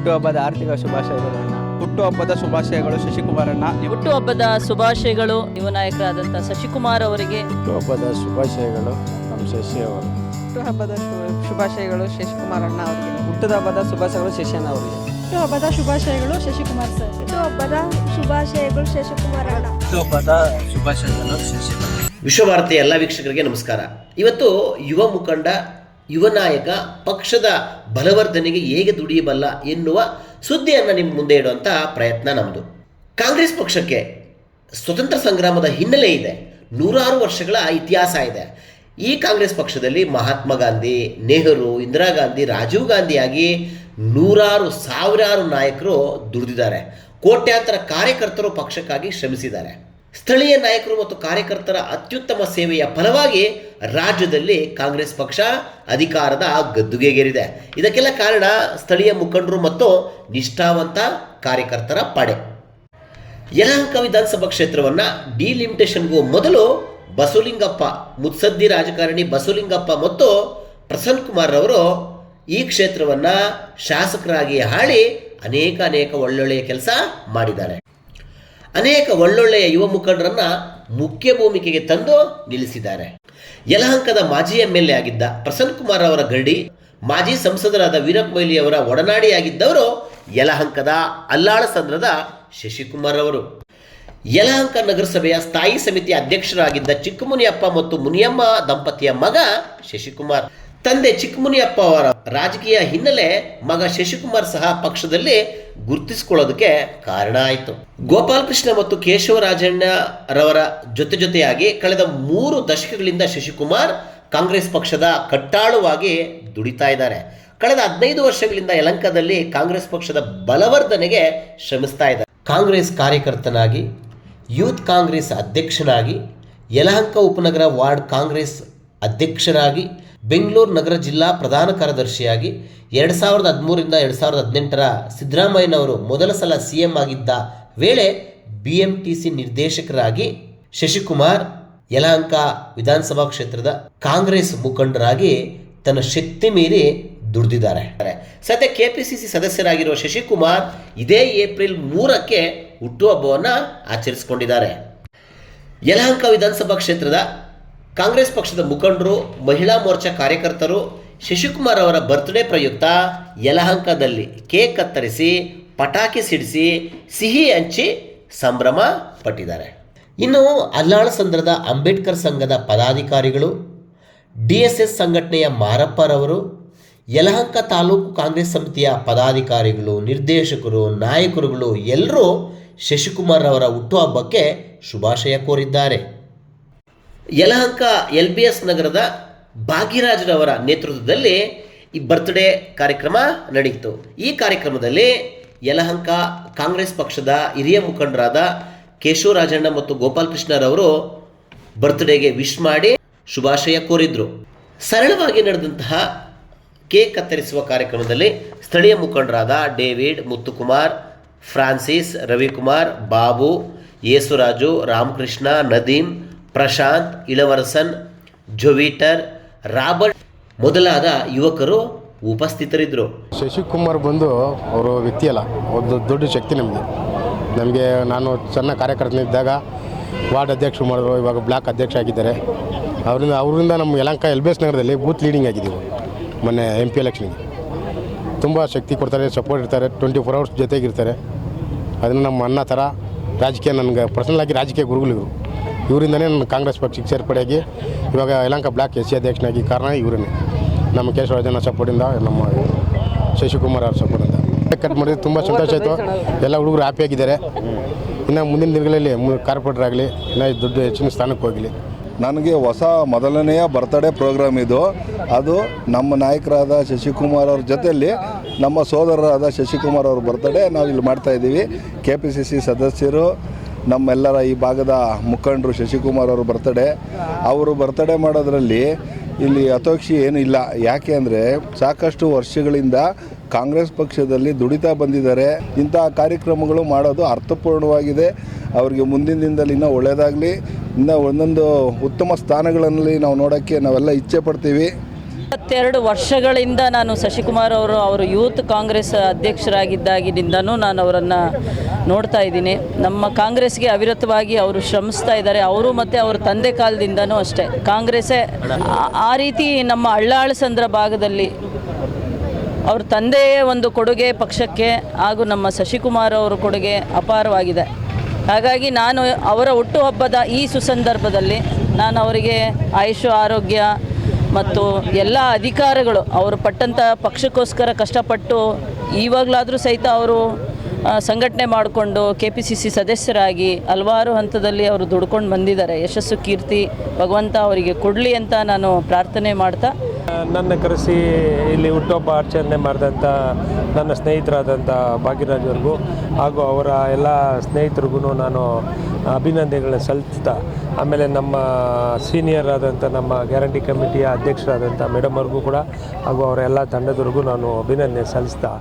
ಹುಟ್ಟುಹಬ್ಬದ ಆರ್ಥಿಕ ಶುಭಾಶಯಗಳನ್ನ. ಹುಟ್ಟುಹಬ್ಬದ ಶುಭಾಶಯಗಳು ಶಶಿಕುಮಾರಣ್ಣ. ಹುಟ್ಟುಹಬ್ಬದ ಶುಭಾಶಯಗಳು ಯುವ ನಾಯಕರಾದಂಥ ಶಶಿಕುಮಾರ್ ಅವರಿಗೆ. ಹುಟ್ಟುಹಬ್ಬದ ಶುಭಾಶಯಗಳು ನಮ್ಮ ಶಶಿ ಅವರು. ಹುಟ್ಟುಹಬ್ಬದ ಶುಭಾಶಯಗಳು ಶಶಿಕುಮಾರಣ್ಣ ಅವರಿಗೆ. ಹುಟ್ಟುಹಬ್ಬದ ಶುಭಾಶಯಗಳು ಶಶಿಯಣ್ಣ ಅವರಿಗೆ. ಹುಟ್ಟುಹಬ್ಬದ ಶುಭಾಶಯಗಳು ಶಶಿಕುಮಾರ್ ಸರ್. ಹುಟ್ಟುಹಬ್ಬದ ಶುಭಾಶಯಗಳು ಶಶಿಕುಮಾರಣ್ಣ. ಹುಟ್ಟುಹಬ್ಬದ ಶುಭಾಶಯಗಳು ಶಶಿ. ವಿಶ್ವಭಾರತಿಯ ಎಲ್ಲ ವೀಕ್ಷಕರಿಗೆ ನಮಸ್ಕಾರ. ಇವತ್ತು ಯುವ ಮುಖಂಡ, ಯುವ ನಾಯಕ ಪಕ್ಷದ ಬಲವರ್ಧನೆಗೆ ಹೇಗೆ ದುಡಿಯಬಲ್ಲ ಎನ್ನುವ ಸುದ್ದಿಯನ್ನು ನಿಮ್ಮ ಮುಂದೆ ಇಡುವಂಥ ಪ್ರಯತ್ನ ನಮ್ಮದು. ಕಾಂಗ್ರೆಸ್ ಪಕ್ಷಕ್ಕೆ ಸ್ವತಂತ್ರ ಸಂಗ್ರಾಮದ ಹಿನ್ನೆಲೆ ಇದೆ, ನೂರಾರು ವರ್ಷಗಳ ಇತಿಹಾಸ ಇದೆ. ಈ ಕಾಂಗ್ರೆಸ್ ಪಕ್ಷದಲ್ಲಿ ಮಹಾತ್ಮ ಗಾಂಧಿ, ನೆಹರು, ಇಂದಿರಾ ಗಾಂಧಿ, ರಾಜೀವ್ ಗಾಂಧಿಯಾಗಿ ನೂರಾರು ಸಾವಿರಾರು ನಾಯಕರು ದುಡಿದಿದ್ದಾರೆ. ಕೋಟ್ಯಾಂತರ ಕಾರ್ಯಕರ್ತರು ಪಕ್ಷಕ್ಕಾಗಿ ಶ್ರಮಿಸಿದ್ದಾರೆ. ಸ್ಥಳೀಯ ನಾಯಕರು ಮತ್ತು ಕಾರ್ಯಕರ್ತರ ಅತ್ಯುತ್ತಮ ಸೇವೆಯ ಫಲವಾಗಿ ರಾಜ್ಯದಲ್ಲಿ ಕಾಂಗ್ರೆಸ್ ಪಕ್ಷ ಅಧಿಕಾರದ ಗದ್ದುಗೆಗೇರಿದೆ. ಇದಕ್ಕೆಲ್ಲ ಕಾರಣ ಸ್ಥಳೀಯ ಮುಖಂಡರು ಮತ್ತು ನಿಷ್ಠಾವಂತ ಕಾರ್ಯಕರ್ತರ ಪಡೆ. ಯಲಹಂಕ ವಿಧಾನಸಭಾ ಕ್ಷೇತ್ರವನ್ನು ಡಿಲಿಮಿಟೇಷನ್ಗೂ ಮೊದಲು ಬಸವಲಿಂಗಪ್ಪ, ಮುತ್ಸದ್ದಿ ರಾಜಕಾರಣಿ ಬಸವಲಿಂಗಪ್ಪ ಮತ್ತು ಪ್ರಸನ್ನ ಕುಮಾರ್ ಅವರು ಈ ಕ್ಷೇತ್ರವನ್ನು ಶಾಸಕರಾಗಿ ಆಳಿ ಅನೇಕ ಒಳ್ಳೊಳ್ಳೆಯ ಕೆಲಸ ಮಾಡಿದ್ದಾರೆ. ಅನೇಕ ಒಳ್ಳೊಳ್ಳೆಯ ಯುವ ಮುಖಂಡರನ್ನು ಮುಖ್ಯ ಭೂಮಿಕೆಗೆ ತಂದು ನಿಲ್ಲಿಸಿದ್ದಾರೆ. ಯಲಹಂಕದ ಮಾಜಿ MLA ಆಗಿದ್ದ ಪ್ರಸನ್ನ ಕುಮಾರ್ ಅವರ ಗಡಿ, ಮಾಜಿ ಸಂಸದರಾದ ವೀರಪ್ಪ ಮೊಯ್ಲಿ ಅವರ ಒಡನಾಡಿಯಾಗಿದ್ದವರು ಯಲಹಂಕದ ಅಲ್ಲಾಳಸಂದ್ರದ ಶಶಿಕುಮಾರ್ ಅವರು. ಯಲಹಂಕ ನಗರಸಭೆಯ ಸ್ಥಾಯಿ ಸಮಿತಿ ಅಧ್ಯಕ್ಷರಾಗಿದ್ದ ಚಿಕ್ಕಮುನಿಯಪ್ಪ ಮತ್ತು ಮುನಿಯಮ್ಮ ದಂಪತಿಯ ಮಗ ಶಶಿಕುಮಾರ್. ತಂದೆ ಚಿಕ್ಕಮುನಿಯಪ್ಪ ಅವರ ರಾಜಕೀಯ ಹಿನ್ನೆಲೆ ಮಗ ಶಶಿಕುಮಾರ್ ಸಹ ಪಕ್ಷದಲ್ಲಿ ಗುರುತಿಸಿಕೊಳ್ಳೋದಕ್ಕೆ ಕಾರಣ ಆಯಿತು. ಗೋಪಾಲಕೃಷ್ಣ ಮತ್ತು ಕೇಶವರಾಜಣ್ಣರವರ ಜೊತೆಯಾಗಿ ಕಳೆದ 3 ದಶಕಗಳಿಂದ ಶಶಿಕುಮಾರ್ ಕಾಂಗ್ರೆಸ್ ಪಕ್ಷದ ಕಟ್ಟಾಳುವಾಗಿ ದುಡಿತಾ ಇದ್ದಾರೆ. ಕಳೆದ 15 ವರ್ಷಗಳಿಂದ ಯಲಹಂಕದಲ್ಲಿ ಕಾಂಗ್ರೆಸ್ ಪಕ್ಷದ ಬಲವರ್ಧನೆಗೆ ಶ್ರಮಿಸ್ತಾ ಇದ್ದಾರೆ. ಕಾಂಗ್ರೆಸ್ ಕಾರ್ಯಕರ್ತನಾಗಿ, ಯೂತ್ ಕಾಂಗ್ರೆಸ್ ಅಧ್ಯಕ್ಷನಾಗಿ, ಯಲಹಂಕ ಉಪನಗರ ವಾರ್ಡ್ ಕಾಂಗ್ರೆಸ್ ಅಧ್ಯಕ್ಷರಾಗಿ, ಬೆಂಗಳೂರು ನಗರ ಜಿಲ್ಲಾ ಪ್ರಧಾನ ಕಾರ್ಯದರ್ಶಿಯಾಗಿ 2013ರಿಂದ 2018 ಸಿದ್ದರಾಮಯ್ಯನವರು ಮೊದಲ ಸಲ CM ಆಗಿದ್ದ ವೇಳೆ BMTC ನಿರ್ದೇಶಕರಾಗಿ ಶಶಿಕುಮಾರ್ ಯಲಹಂಕ ವಿಧಾನಸಭಾ ಕ್ಷೇತ್ರದ ಕಾಂಗ್ರೆಸ್ ಮುಖಂಡರಾಗಿ ತನ್ನ ಶಕ್ತಿ ಮೀರಿ ದುಡಿದಿದ್ದಾರೆ. ಸದ್ಯ KPCC ಸದಸ್ಯರಾಗಿರುವ ಶಶಿಕುಮಾರ್ ಇದೇ ಏಪ್ರಿಲ್ 3ಕ್ಕೆ ಹುಟ್ಟುಹಬ್ಬವನ್ನು ಆಚರಿಸಿಕೊಂಡಿದ್ದಾರೆ. ಯಲಹಂಕ ವಿಧಾನಸಭಾ ಕ್ಷೇತ್ರದ ಕಾಂಗ್ರೆಸ್ ಪಕ್ಷದ ಮುಖಂಡರು, ಮಹಿಳಾ ಮೋರ್ಚಾ ಕಾರ್ಯಕರ್ತರು ಶಶಿಕುಮಾರ್ ಅವರ ಬರ್ತ್ಡೇ ಪ್ರಯುಕ್ತ ಯಲಹಂಕದಲ್ಲಿ ಕೇಕ್ ಕತ್ತರಿಸಿ, ಪಟಾಕಿ ಸಿಡಿಸಿ, ಸಿಹಿ ಹಂಚಿ ಸಂಭ್ರಮ ಪಟ್ಟಿದ್ದಾರೆ. ಇನ್ನು ಅಲ್ಲಾಳಸಂದ್ರದ ಅಂಬೇಡ್ಕರ್ ಸಂಘದ ಪದಾಧಿಕಾರಿಗಳು, DSS ಸಂಘಟನೆಯ ಮಾರಪ್ಪರವರು, ಯಲಹಂಕ ತಾಲೂಕು ಕಾಂಗ್ರೆಸ್ ಸಮಿತಿಯ ಪದಾಧಿಕಾರಿಗಳು, ನಿರ್ದೇಶಕರು, ನಾಯಕರುಗಳು ಎಲ್ಲರೂ ಶಶಿಕುಮಾರ್ ಅವರ ಹುಟ್ಟುಹಬ್ಬಕ್ಕೆ ಶುಭಾಶಯ ಕೋರಿದ್ದಾರೆ. ಯಲಹಂಕ LBS ನಗರದ ಭಾಗ್ಯರಾಜ್ರವರ ನೇತೃತ್ವದಲ್ಲಿ ಈ ಬರ್ತ್ಡೇ ಕಾರ್ಯಕ್ರಮ ನಡೆಯಿತು. ಈ ಕಾರ್ಯಕ್ರಮದಲ್ಲಿ ಯಲಹಂಕ ಕಾಂಗ್ರೆಸ್ ಪಕ್ಷದ ಹಿರಿಯ ಮುಖಂಡರಾದ ಕೇಶವರಾಜಣ್ಣ ಮತ್ತು ಗೋಪಾಲಕೃಷ್ಣರವರು ಬರ್ತ್ಡೇಗೆ ವಿಶ್ ಮಾಡಿ ಶುಭಾಶಯ ಕೋರಿದ್ರು. ಸರಳವಾಗಿ ನಡೆದಂತಹ ಕೇಕ್ ಕತ್ತರಿಸುವ ಕಾರ್ಯಕ್ರಮದಲ್ಲಿ ಸ್ಥಳೀಯ ಮುಖಂಡರಾದ ಡೇವಿಡ್, ಮುತ್ತುಕುಮಾರ್, ಫ್ರಾನ್ಸಿಸ್, ರವಿಕುಮಾರ್, ಬಾಬು, ಯೇಸುರಾಜು, ರಾಮಕೃಷ್ಣ, ನದೀಮ್, ಪ್ರಶಾಂತ್, ಇಳವರಸನ್, ಜೊವೀಟರ್, ರಾಬರ್ಟ್ ಮೊದಲಾದ ಯುವಕರು ಉಪಸ್ಥಿತರಿದ್ದರು. ಶಶಿಕುಮಾರ್ ಬಂದು ಅವರು ವ್ಯಕ್ತಿಯಲ್ಲ, ಒಂದು ದೊಡ್ಡ ಶಕ್ತಿ ನಮಗೆ. ನಾನು ಸಣ್ಣ ಕಾರ್ಯಕರ್ತನಿದ್ದಾಗ ವಾರ್ಡ್ ಅಧ್ಯಕ್ಷರು ಮಾಡಿದ್ರು, ಇವಾಗ ಬ್ಲಾಕ್ ಅಧ್ಯಕ್ಷ ಆಗಿದ್ದಾರೆ. ಅವರಿಂದ ನಮ್ಮ ಯಲಹಂಕ LBS ನಗರದಲ್ಲಿ ಬೂತ್ ಲೀಡಿಂಗ್ ಆಗಿದ್ದೀವಿ. ಮೊನ್ನೆ MP ಎಲೆಕ್ಷನ್ಗೆ ತುಂಬ ಶಕ್ತಿ ಕೊಡ್ತಾರೆ, ಸಪೋರ್ಟ್ ಇರ್ತಾರೆ, 24 hours ಜೊತೆಗಿರ್ತಾರೆ. ಅದನ್ನು ನಮ್ಮ ಅಣ್ಣ ಥರ ರಾಜಕೀಯ, ನನಗೆ ಪರ್ಸನಲಾಗಿ ರಾಜಕೀಯ ಗುರುಗಳಿವರು. ಇವರಿಂದನೇ ನನ್ನ ಕಾಂಗ್ರೆಸ್ ಪಕ್ಷಕ್ಕೆ ಸೇರ್ಪಡೆಯಾಗಿ ಇವಾಗ ಯಲಹಂಕ ಬ್ಲಾಕ್ SC ಅಧ್ಯಕ್ಷನಾಗಿ ಕಾರಣ ಇವರನ್ನೇ. ನಮ್ಮ ಕೇಶವರಾಜಣ್ಣ ಸಪೋರ್ಟಿಂದ, ನಮ್ಮ ಶಶಿಕುಮಾರ್ ಅವ್ರ ಸಪೋರ್ಟಿಂದ ಕಟ್ ಮಾಡಿದ್ರೆ ತುಂಬ ಸಂತೋಷ ಆಯಿತು. ಎಲ್ಲ ಹುಡುಗರು ಹ್ಯಾಪಿಯಾಗಿದ್ದಾರೆ. ಇನ್ನು ಮುಂದಿನ ದಿನಗಳಲ್ಲಿ ಕಾರ್ಪೊರೇಟರ್ ಆಗಲಿ, ಇನ್ನು ದೊಡ್ಡ ಹೆಚ್ಚಿನ ಸ್ಥಾನಕ್ಕೆ ಹೋಗಲಿ. ನನಗೆ ಮೊದಲನೆಯ ಬರ್ತ್ಡೇ ಪ್ರೋಗ್ರಾಮ್ ಇದು. ಅದು ನಮ್ಮ ನಾಯಕರಾದ ಶಶಿಕುಮಾರ್ ಅವ್ರ ಜೊತೆಯಲ್ಲಿ ನಮ್ಮ ಸೋದರರಾದ ಶಶಿಕುಮಾರ್ ಅವ್ರ ಬರ್ತ್ಡೇ ನಾವು ಇಲ್ಲಿ ಮಾಡ್ತಾಯಿದ್ದೀವಿ. KPCC ಸದಸ್ಯರು, ನಮ್ಮೆಲ್ಲರ ಈ ಭಾಗದ ಮುಖಂಡರು ಶಶಿಕುಮಾರ್ ಅವರು ಬರ್ತ್ಡೇ ಮಾಡೋದ್ರಲ್ಲಿ ಇಲ್ಲಿ ಅತೋಕ್ಷಿ ಏನೂ ಇಲ್ಲ. ಯಾಕೆ ಅಂದರೆ ಸಾಕಷ್ಟು ವರ್ಷಗಳಿಂದ ಕಾಂಗ್ರೆಸ್ ಪಕ್ಷದಲ್ಲಿ ದುಡಿತಾ ಬಂದಿದ್ದಾರೆ. ಇಂಥ ಕಾರ್ಯಕ್ರಮಗಳು ಮಾಡೋದು ಅರ್ಥಪೂರ್ಣವಾಗಿದೆ. ಅವರಿಗೆ ಮುಂದಿನ ದಿನದಲ್ಲಿ ಇನ್ನೂ ಒಳ್ಳೆಯದಾಗಲಿ, ಇನ್ನೂ ಒಂದೊಂದು ಉತ್ತಮ ಸ್ಥಾನಗಳಲ್ಲಿ ನಾವು ನೋಡೋಕ್ಕೆ ನಾವೆಲ್ಲ ಇಚ್ಛೆ ಪಡ್ತೀವಿ. 22 ವರ್ಷಗಳಿಂದ ನಾನು ಶಶಿಕುಮಾರ್ ಅವರು ಯೂತ್ ಕಾಂಗ್ರೆಸ್ ಅಧ್ಯಕ್ಷರಾಗಿದ್ದಾಗಿನಿಂದನೂ ನಾನು ಅವರನ್ನು ನೋಡ್ತಾ ಇದ್ದೀನಿ. ನಮ್ಮ ಕಾಂಗ್ರೆಸ್ಗೆ ಅವಿರತವಾಗಿ ಅವರು ಶ್ರಮಿಸ್ತಾ ಇದ್ದಾರೆ. ಅವರು ಮತ್ತು ಅವ್ರ ತಂದೆ ಕಾಲದಿಂದನೂ ಅಷ್ಟೇ ಕಾಂಗ್ರೆಸ್ಸೇ ಆ ರೀತಿ ನಮ್ಮ ಅಳ್ಳಾಳಸಂದ್ರ ಭಾಗದಲ್ಲಿ ಅವ್ರ ತಂದೆಯೇ ಒಂದು ಕೊಡುಗೆ ಪಕ್ಷಕ್ಕೆ ಹಾಗೂ ನಮ್ಮ ಶಶಿಕುಮಾರ್ ಅವರ ಕೊಡುಗೆ ಅಪಾರವಾಗಿದೆ. ಹಾಗಾಗಿ ನಾನು ಅವರ ಹುಟ್ಟುಹಬ್ಬದ ಈ ಸುಸಂದರ್ಭದಲ್ಲಿ ನಾನು ಅವರಿಗೆ ಆಯುಷು ಆರೋಗ್ಯ ಮತ್ತು ಎಲ್ಲ ಅಧಿಕಾರಗಳು ಅವರು ಪಟ್ಟಂಥ ಪಕ್ಷಕ್ಕೋಸ್ಕರ ಕಷ್ಟಪಟ್ಟು ಇವಾಗಲಾದರೂ ಸಹಿತ ಅವರು ಸಂಘಟನೆ ಮಾಡಿಕೊಂಡು KPCC ಸದಸ್ಯರಾಗಿ ಹಲವಾರು ಹಂತದಲ್ಲಿ ಅವರು ದುಡ್ಕೊಂಡು ಬಂದಿದ್ದಾರೆ. ಯಶಸ್ಸು ಕೀರ್ತಿ ಭಗವಂತ ಅವರಿಗೆ ಕೊಡಲಿ ಅಂತ ನಾನು ಪ್ರಾರ್ಥನೆ ಮಾಡ್ತಾ, ನನ್ನ ಕರೆಸಿ ಇಲ್ಲಿ ಹುಟ್ಟುಹಬ್ಬ ಆಚರಣೆ ಮಾಡಿದಂಥ ನನ್ನ ಸ್ನೇಹಿತರಾದಂಥ ಭಾಗ್ಯರಾಜ್ ಅವ್ರಿಗೂ ಹಾಗೂ ಅವರ ಎಲ್ಲ ಸ್ನೇಹಿತರಿಗೂ ನಾನು ಅಭಿನಂದನೆಗಳನ್ನ ಸಲ್ಲಿಸ್ತಾ, ಆಮೇಲೆ ನಮ್ಮ ಸೀನಿಯರ್ ಆದಂಥ ನಮ್ಮ ಗ್ಯಾರಂಟಿ ಕಮಿಟಿಯ ಅಧ್ಯಕ್ಷರಾದಂಥ ಮೇಡಮ್ ಅವ್ರಿಗೂ ಕೂಡ ಹಾಗೂ ಅವರ ಎಲ್ಲ ತಂಡದವ್ರಿಗೂ ನಾನು ಅಭಿನಂದನೆ ಸಲ್ಲಿಸ್ತಾ